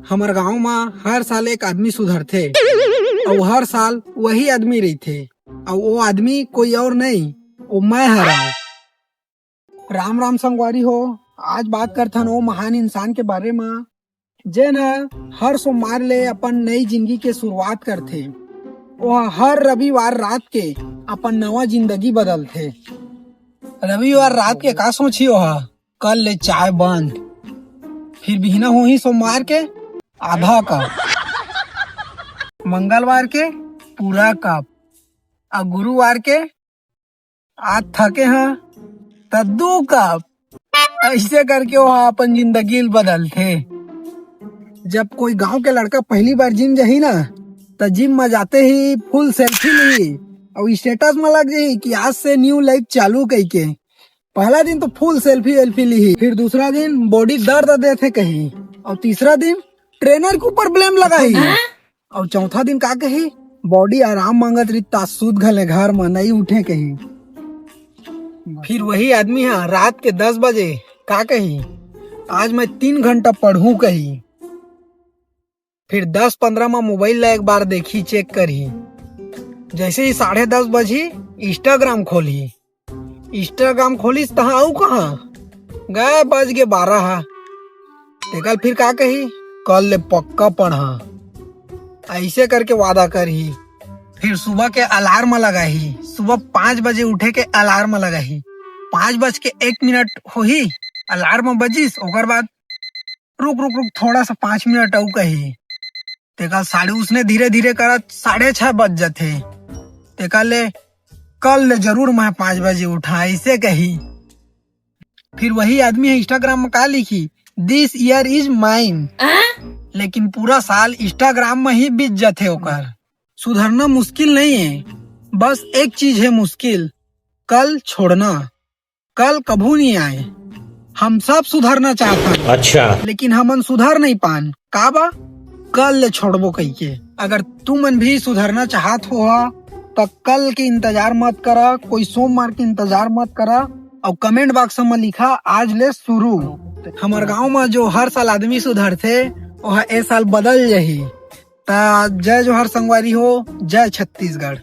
हमार गांव में हर साल एक आदमी सुधरथे और हर साल वही आदमी रहथे और वो आदमी कोई और नहीं, वो मैं हरा। राम राम संगवारी हो। आज बात करथन वो महान इंसान के बारे में जेन हर सोमवार ले अपन नई जिंदगी के शुरुआत करथे। वो हर रविवार रात के अपन नवा जिंदगी बदलथे। रविवार रात के का सोची हो, कल ले चाय बंद, फिर बिहना हो ही सोमवार के आधा कप, मंगलवार के पूरा कप और गुरुवार के आज थके हैं तो 2 कप। ऐसे करके वो अपन जिंदगी बदलते। जब कोई गांव के लड़का पहली बार जिम जाही ना तो जिम में जाते ही फुल सेल्फी ली और स्टेटस में लग जाही कि आज से न्यू लाइफ चालू कही के। पहला दिन तो फुल सेल्फी ली, फिर दूसरा दिन बॉडी दर्द देते कही और तीसरा दिन ट्रेनर के ऊपर ब्लेम लगाई और चौथा दिन का कही बॉडी आराम मांगत रही तासूद घले घर में नहीं उठे कही। फिर वही आदमी है रात के 10 बजे का कही आज मैं 3 घंटा पढ़ूं कही। फिर 10-15 में मोबाइल ला एक बार देखी चेक करी। जैसे ही 10:30 बजी इंस्टाग्राम खोली तहाँ आऊ कहाँ गए बज के 12। कल फिर का कही कल ले पक्का पढ़ा, ऐसे करके वादा करी। फिर सुबह के अलार्म लगाही, सुबह 5 बजे उठे के अलार्म लगाही। 5:01 हो ही अलार्म बजिस, ओकर बाद रुक थोड़ा सा 5 मिनट आऊ कही। तेका साढ़े उसने धीरे धीरे करत 6:30 बज जाते। तेका ले कल ले जरूर मैं 5 बजे उठा, ऐसे कही। फिर वही आदमी है इंस्टाग्राम में का लिखी दिस ईयर इज माइन, लेकिन पूरा साल इंस्टाग्राम में ही बीत जाते ओकर। सुधरना मुश्किल नहीं है, बस एक चीज है मुश्किल, कल छोड़ना। कल कभू नहीं आए। हम सब सुधरना चाहते, अच्छा, लेकिन हमन सुधर नहीं पान का बा कल ले छोड़बो कही के। अगर तुमन भी सुधरना चाहत हो तो कल के इंतजार मत करा, कोई सोमवार के इंतजार मत करा और कमेंट बॉक्स में लिखा आज ले शुरू। हमारे गांव में जो हर साल आदमी सुधरते वह ए साल बदल जाही। जय जोहर संगवारी हो, जय छत्तीसगढ़।